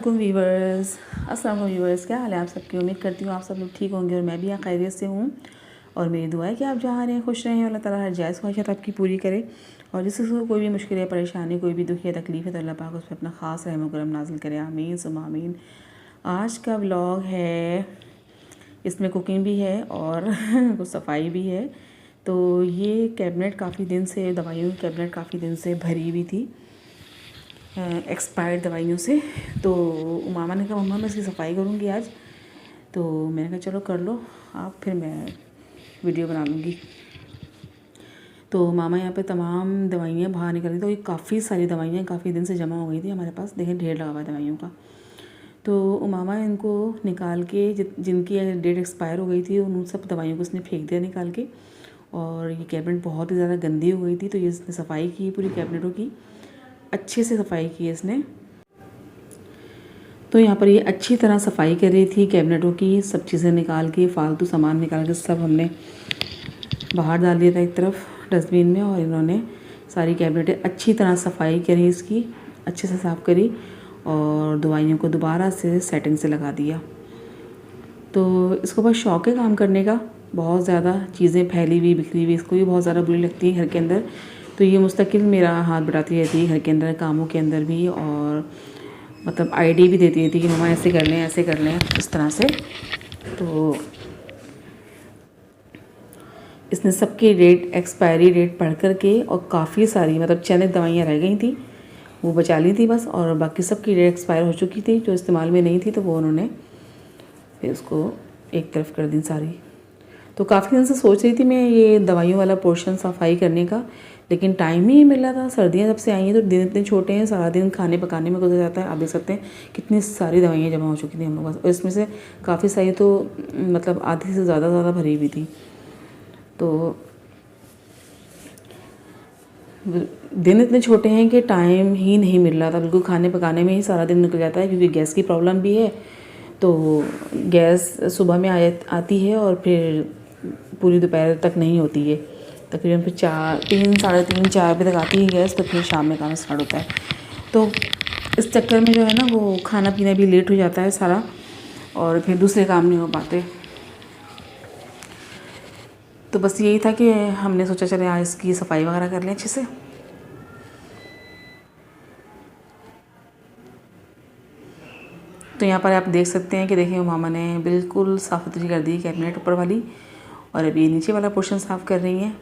अस्सलाम वालेकुम व्यूवर्स, क्या हाल है आप सबकी। उम्मीद करती हूँ आप सब लोग ठीक होंगे और मैं भी यहाँ खैरियत से हूँ। और मेरी दुआ है कि आप जहाँ रहें खुश रहें, अल्लाह ताला हर जायज़ ख्वाहिशात आपकी पूरी करे। और जिस किसी को कोई भी मुश्किल है, परेशानी, कोई भी दुख या तकलीफ़ है तो अल्लाह पाक उस पर अपना ख़ास रहम करम नाज़िल करे। आमीन सुम्मा आमीन। आज का व्लॉग है, इसमें कुकिंग भी है और कुछ सफाई भी है। तो ये कैबिनेट काफ़ी दिन से, दवाइयों की कैबिनेट काफ़ी दिन से भरी हुई थी एक्सपायर्ड दवाइयों से। तो मामा ने कहा मम्मा मैं इसकी सफाई करूँगी आज। तो मैंने कहा चलो कर लो आप, फिर मैं वीडियो बना लूँगी। तो मामा यहाँ पे तमाम दवाइयाँ बाहर निकल रही थी। तो ये काफ़ी सारी दवाइयाँ काफ़ी दिन से जमा हो गई थी हमारे पास, देखें ढेर लगा हुआ है दवाइयों का। तो मामा इनको निकाल के जिनकी डेट एक्सपायर हो गई थी उन सब दवाइयों को इसने फेंक दिया निकाल के। और ये कैबिनेट बहुत ही ज़्यादा गंदी हो गई थी, तो ये इसने सफाई की पूरी कैबिनेटों की, अच्छे से सफाई की है इसने। तो यहाँ पर ये अच्छी तरह सफाई कर रही थी कैबिनेटों की, सब चीज़ें निकाल के, फालतू सामान निकाल के सब हमने बाहर डाल दिया था एक तरफ डस्टबिन में। और इन्होंने सारी कैबिनेटें अच्छी तरह सफाई करी, इसकी अच्छे से साफ़ करी और दवाइयों को दोबारा से सेटिंग से लगा दिया। तो इसको बहुत शौक़ है काम करने का, बहुत ज़्यादा चीज़ें फैली हुई बिखरी हुई इसको भी बहुत ज़्यादा बुरी लगती है घर के अंदर। तो ये मुस्तकिल मेरा हाथ बटाती रहती है घर के अंदर कामों के अंदर भी, और मतलब आइडिया भी देती रहती है कि मम्मा ऐसे कर लें ऐसे कर लें इस तरह से। तो इसने सबकी डेट एक्सपायरी डेट पढ़ कर के, और काफ़ी सारी मतलब चंद दवाइयाँ रह गई थी वो बचा ली थी बस, और बाकी सबकी डेट एक्सपायर हो चुकी थी जो इस्तेमाल में नहीं थी। तो वो उन्होंने फिर उसको एक तरफ कर दी सारी। तो काफ़ी दिन से सोच रही थी मैं ये दवाइयों वाला पोर्शन सफाई करने का, लेकिन टाइम ही नहीं मिल रहा था। सर्दियाँ जब से आई हैं तो दिन इतने छोटे हैं, सारा दिन खाने पकाने में गुजर जाता है। आप देख सकते हैं कितनी सारी दवाइयाँ जमा हो चुकी थी हम लोग पास, और इसमें से काफ़ी सारी तो मतलब आधी से ज़्यादा भरी हुई थी। तो दिन इतने छोटे हैं कि टाइम ही नहीं मिल रहा था, बिल्कुल खाने पकाने में ही सारा दिन निकल जाता है, क्योंकि गैस की प्रॉब्लम भी है। तो गैस सुबह में आती है और फिर पूरी दोपहर तक नहीं होती है, तकरीबन फिर 3, 3, 4 बजे तक आती है गैस। तो फिर शाम में काम स्टार्ट होता है। तो इस चक्कर में जो है ना वो खाना पीना भी लेट हो जाता है सारा, और फिर दूसरे काम नहीं हो पाते। तो बस यही था कि हमने सोचा चले आज इसकी सफाई वगैरह कर लें अच्छे से। तो यहाँ पर आप देख सकते हैं कि देखिए मामा ने बिल्कुल साफ़ सुथरी कर दी कैबिनेट ऊपर वाली, और अभी नीचे वाला पोर्शन साफ़ कर रही हैं।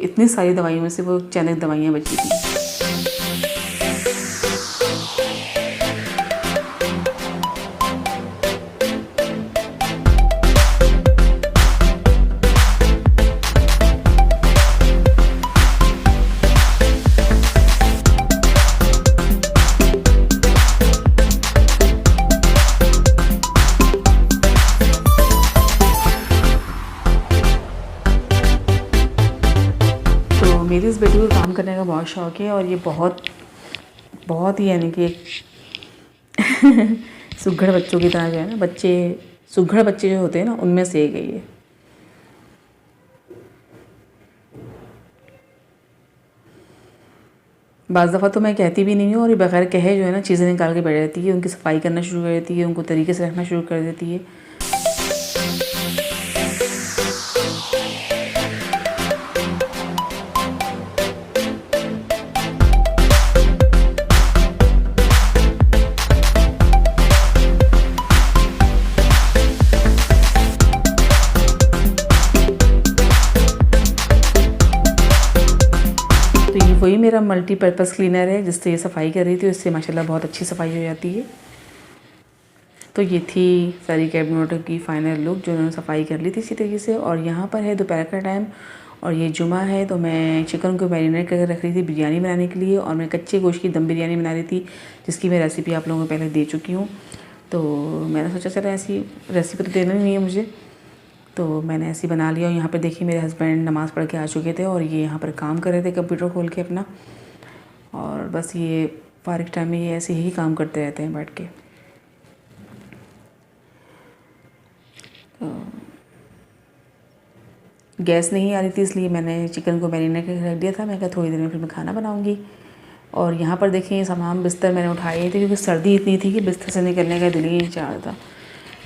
इतनी सारी दवाइयों में से वो चंद दवाइयाँ बची थी। मेरी इस बेटी को काम करने का बहुत शौक़ है, और ये बहुत ही यानी कि सुघड़ बच्चों की तरह जो है ना, सुघड़ बच्चे जो होते हैं ना उनमें से एक है ये। बाज़ दफ़ा तो मैं कहती भी नहीं हूँ, और ये बगैर कहे जो है ना चीज़ें निकाल के बैठ जाती है, उनकी सफाई करना शुरू कर देती है, उनको तरीके से रखना शुरू कर देती है। तो ये वही मेरा मल्टीपर्पज़ क्लीनर है जिससे ये सफाई कर रही थी, उससे माशाल्लाह बहुत अच्छी सफाई हो जाती है। तो ये थी सारी कैबिनेटों की फाइनल लुक जो उन्होंने सफाई कर ली थी इसी तरीके से। और यहाँ पर है दोपहर का टाइम और ये जुमा है, तो मैं चिकन को मैरिनेट करके रख रही थी बिरयानी बनाने के लिए, और मैं कच्चे गोश्त की दम बिरयानी बना रही थी जिसकी मैं रेसिपी आप लोगों को पहले दे चुकी हूँ। तो मैंने सोचा चला ऐसी रेसिपी तो देना नहीं है मुझे, तो मैंने ऐसी बना लिया। और यहाँ पर देखिए मेरे हस्बैंड नमाज़ पढ़ के आ चुके थे, और ये यहाँ पर काम कर रहे थे कंप्यूटर खोल के अपना, और बस ये फारिग टाइम में ये ऐसे ही काम करते रहते हैं बैठ के। गैस नहीं आ रही थी इसलिए मैंने चिकन को मैरिनेट करके रख दिया था। मैं कहा थोड़ी देर में फिर मैं खाना बनाऊंगी। और यहाँ पर देखें ये तमाम बिस्तर मैंने उठाए थे क्योंकि सर्दी इतनी थी कि बिस्तर से निकलने का दिल ही नहीं चाह रहा था।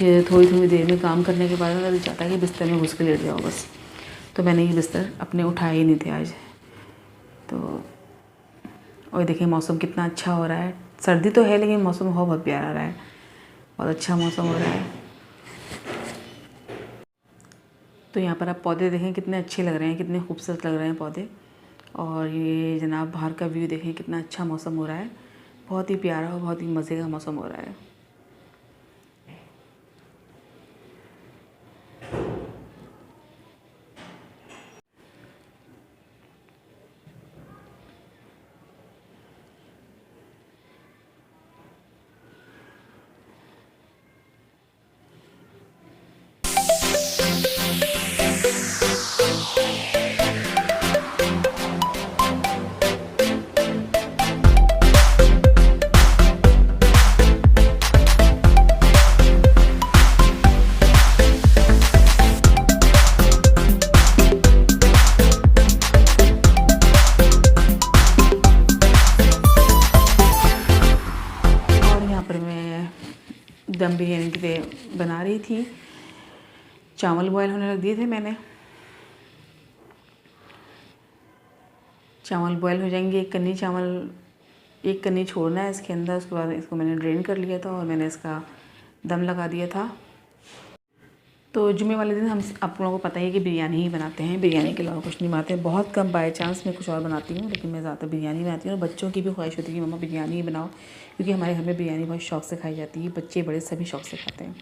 ये थोड़ी थोड़ी देर में काम करने के बाद मेरा दिल चाहता है कि बिस्तर में घुस के लेट जाओ बस। तो मैंने ये बिस्तर अपने उठाए ही नहीं थे आज। तो और देखिए मौसम कितना अच्छा हो रहा है। सर्दी तो है लेकिन मौसम बहुत प्यारा रहा है, बहुत अच्छा मौसम हो रहा है। तो यहाँ पर आप पौधे देखें कितने अच्छे लग रहे हैं, कितने खूबसूरत लग रहे हैं पौधे। और ये जनाब बाहर का व्यू देखें, कितना अच्छा मौसम हो रहा है, बहुत ही प्यारा और बहुत ही मज़े का मौसम हो रहा है। दम बिरयानी के लिए बना रही थी। चावल बॉयल होने रख दिए थे मैंने। चावल बॉयल हो जाएंगे, एक कन्नी छोड़ना है इसके अंदर। उसके बाद इसको मैंने ड्रेन कर लिया था और मैंने इसका दम लगा दिया था। तो जुमे वाले दिन हम आप लोगों को पता ही है कि बिरयानी ही बनाते हैं, बिरयानी के अलावा कुछ नहीं बनाते हैं। बहुत कम बाय चांस मैं कुछ और बनाती हूँ, लेकिन मैं ज़्यादातर बिरयानी बनाती हूँ। और बच्चों की भी ख्वाहिश होती है कि मम्मा बिरयानी ही बनाओ, क्योंकि हमारे घर में बिरयानी बहुत शौक़ से खाई जाती है। बच्चे बड़े सभी शौक़ से खाते हैं।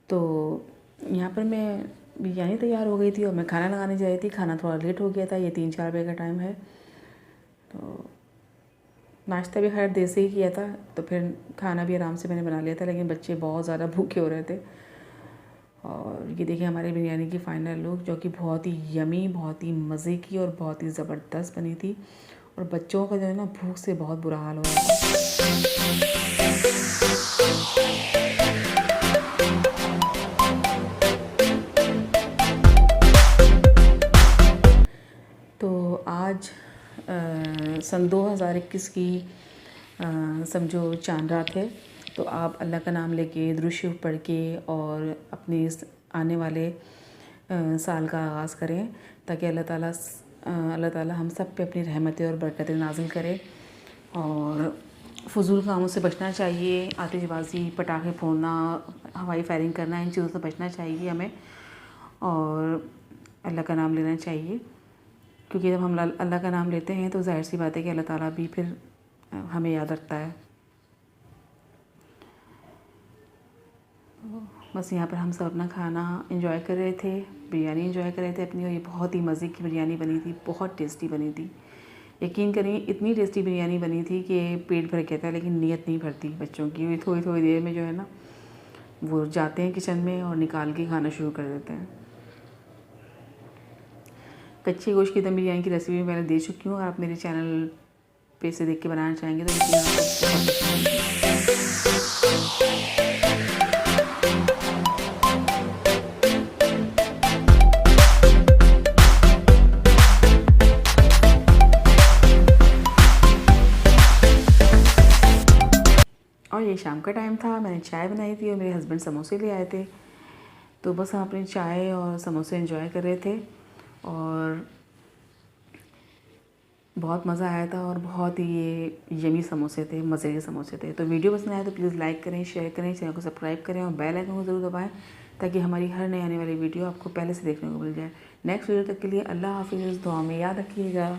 तो यहाँ पर मैं बिरयानी तैयार हो गई थी और मैं खाना लगाने जा रही थी। खाना थोड़ा लेट हो गया था, ये 3-4 बजे का टाइम है। तो नाश्ता भी खैर देर से ही किया था, तो फिर खाना भी आराम से मैंने बना लिया था। लेकिन बच्चे बहुत ज़्यादा भूखे हो रहे थे। और ये देखिए हमारे बिरयानी की फ़ाइनल लुक, जो कि बहुत ही यमी, बहुत ही मज़े की और बहुत ही ज़बरदस्त बनी थी। और बच्चों का जो है ना भूख से बहुत बुरा हाल हो रहा था। तो आज सन 2021 की समझो चांद रात है। तो आप अल्लाह का नाम लेके, दुरूद शरीफ पढ़ के और अपने इस आने वाले साल का आगाज़ करें, ताकि अल्लाह ताला हम सब पे अपनी रहमतें और बरकतें नाज़िल करे। और फ़ुज़ूल कामों से बचना चाहिए, आतिशबाज़ी, पटाखे फोड़ना, हवाई फायरिंग करना, इन चीज़ों से बचना चाहिए हमें। और अल्लाह का नाम लेना चाहिए, क्योंकि जब हम अल्लाह का नाम लेते हैं तो ज़ाहिर सी बात है कि अल्लाह ताला भी फिर हमें याद रखता है। बस यहाँ पर हम सब अपना खाना एंजॉय कर रहे थे, बिरयानी एंजॉय कर रहे थे अपनी। और ये बहुत ही मज़े की बिरयानी बनी थी, बहुत टेस्टी बनी थी। यकीन करिए इतनी टेस्टी बिरयानी बनी थी कि पेट भर गया था, लेकिन नीयत नहीं भरती बच्चों की। थोड़ी थोड़ी देर में जो है ना वो जाते हैं किचन में और निकाल के खाना शुरू कर देते हैं। कच्चे गोश्त की दम बिरयानी की रेसिपी मैंने दे चुकी हूँ। आप मेरे चैनल पे से देख के बनाना चाहेंगे तो और ये शाम का टाइम था, मैंने चाय बनाई थी और मेरे हस्बैंड समोसे ले आए थे। तो बस हम अपनी चाय और समोसे एंजॉय कर रहे थे और बहुत मज़ा आया था। और बहुत ही ये यमी समोसे थे, मज़े के समोसे थे। तो वीडियो पसंद आया तो प्लीज़ लाइक करें, शेयर करें, चैनल को सब्सक्राइब करें और बेल आइकन को ज़रूर दबाएं, ताकि हमारी हर नई आने वाली वीडियो आपको पहले से देखने को मिल जाए। नेक्स्ट वीडियो तक के लिए अल्लाह हाफिज़, दुआ में याद रखिएगा।